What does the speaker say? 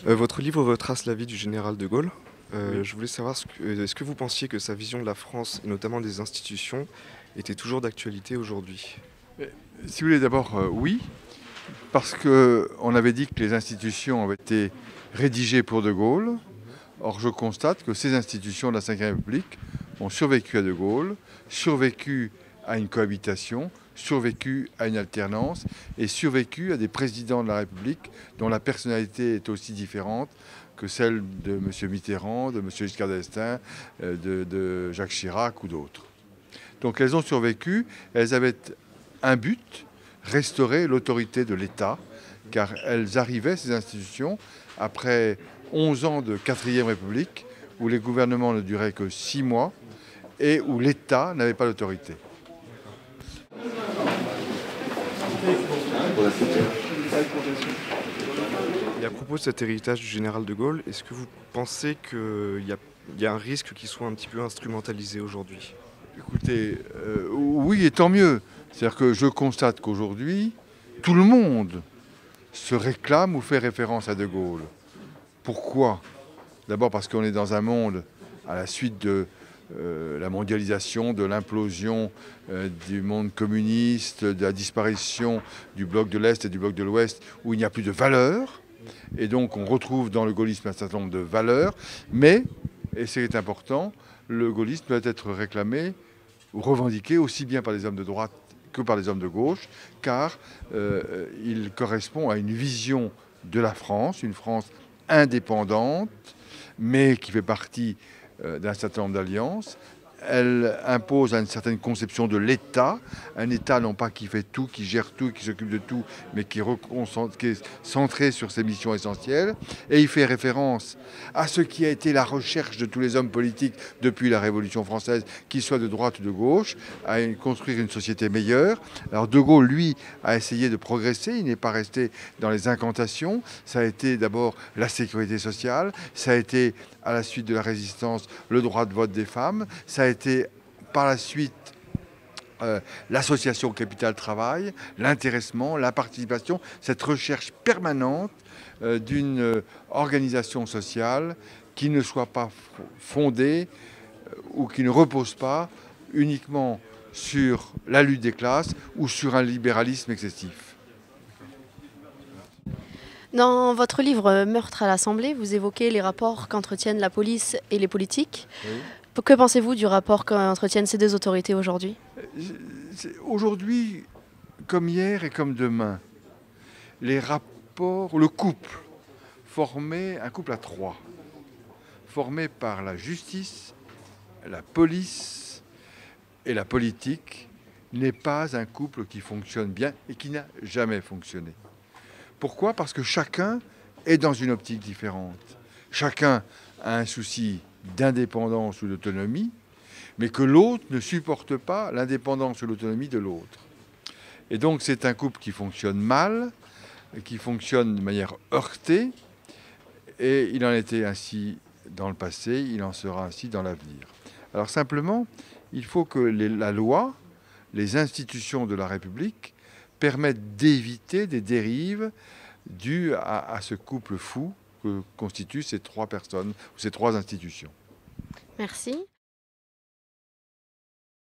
Votre livre retrace la vie du général de Gaulle. Oui. Je voulais savoir, est-ce que vous pensiez que sa vision de la France, et notamment des institutions, était toujours d'actualité aujourd'hui? Si vous voulez, d'abord, oui, parce qu'on avait dit que les institutions avaient été rédigées pour De Gaulle. Or, je constate que ces institutions de la Ve République ont survécu à De Gaulle, survécu à une cohabitation, survécu à une alternance et survécu à des présidents de la République dont la personnalité est aussi différente que celle de M. Mitterrand, de M. Giscard d'Estaing, de Jacques Chirac ou d'autres. Donc elles ont survécu, elles avaient un but, restaurer l'autorité de l'État, car elles arrivaient, ces institutions, après 11 ans de 4e République, où les gouvernements ne duraient que 6 mois et où l'État n'avait pas l'autorité. Et à propos de cet héritage du général de Gaulle, est-ce que vous pensez qu'il y a un risque qu'il soit un petit peu instrumentalisé aujourd'hui? Écoutez, oui, et tant mieux. C'est-à-dire que je constate qu'aujourd'hui, tout le monde se réclame ou fait référence à De Gaulle. Pourquoi? D'abord parce qu'on est dans un monde, à la suite de la mondialisation, de l'implosion du monde communiste, de la disparition du bloc de l'Est et du bloc de l'Ouest, où il n'y a plus de valeurs. Et donc on retrouve dans le gaullisme un certain nombre de valeurs, mais, et c'est important, le gaullisme doit être réclamé ou revendiqué aussi bien par les hommes de droite que par les hommes de gauche, car il correspond à une vision de la France, une France indépendante, mais qui fait partie d'un certain nombre d'alliances. Elle impose une certaine conception de l'État, un État non pas qui fait tout, qui gère tout, qui s'occupe de tout, mais qui est centré sur ses missions essentielles. Et il fait référence à ce qui a été la recherche de tous les hommes politiques depuis la Révolution française, qu'ils soient de droite ou de gauche, à construire une société meilleure. Alors De Gaulle, lui, a essayé de progresser, il n'est pas resté dans les incantations. Ça a été d'abord la sécurité sociale, ça a été, à la suite de la résistance, le droit de vote des femmes, ça a été par la suite l'association capital-travail, l'intéressement, la participation, cette recherche permanente d'une organisation sociale qui ne soit pas fondée ou qui ne repose pas uniquement sur la lutte des classes ou sur un libéralisme excessif. Dans votre livre Meurtre à l'Assemblée, vous évoquez les rapports qu'entretiennent la police et les politiques. Oui. Que pensez-vous du rapport qu'entretiennent ces deux autorités aujourd'hui? Aujourd'hui, comme hier et comme demain, les rapports, le couple, un couple à trois, formé par la justice, la police et la politique, n'est pas un couple qui fonctionne bien et qui n'a jamais fonctionné. Pourquoi? Parce que chacun est dans une optique différente. Chacun a un souci d'indépendance ou d'autonomie, mais que l'autre ne supporte pas l'indépendance ou l'autonomie de l'autre. Et donc c'est un couple qui fonctionne mal, qui fonctionne de manière heurtée, et il en était ainsi dans le passé, il en sera ainsi dans l'avenir. Alors simplement, il faut que la loi, les institutions de la République permettent d'éviter des dérives dues à ce couple fou que constituent ces trois personnes, ou ces trois institutions. Merci.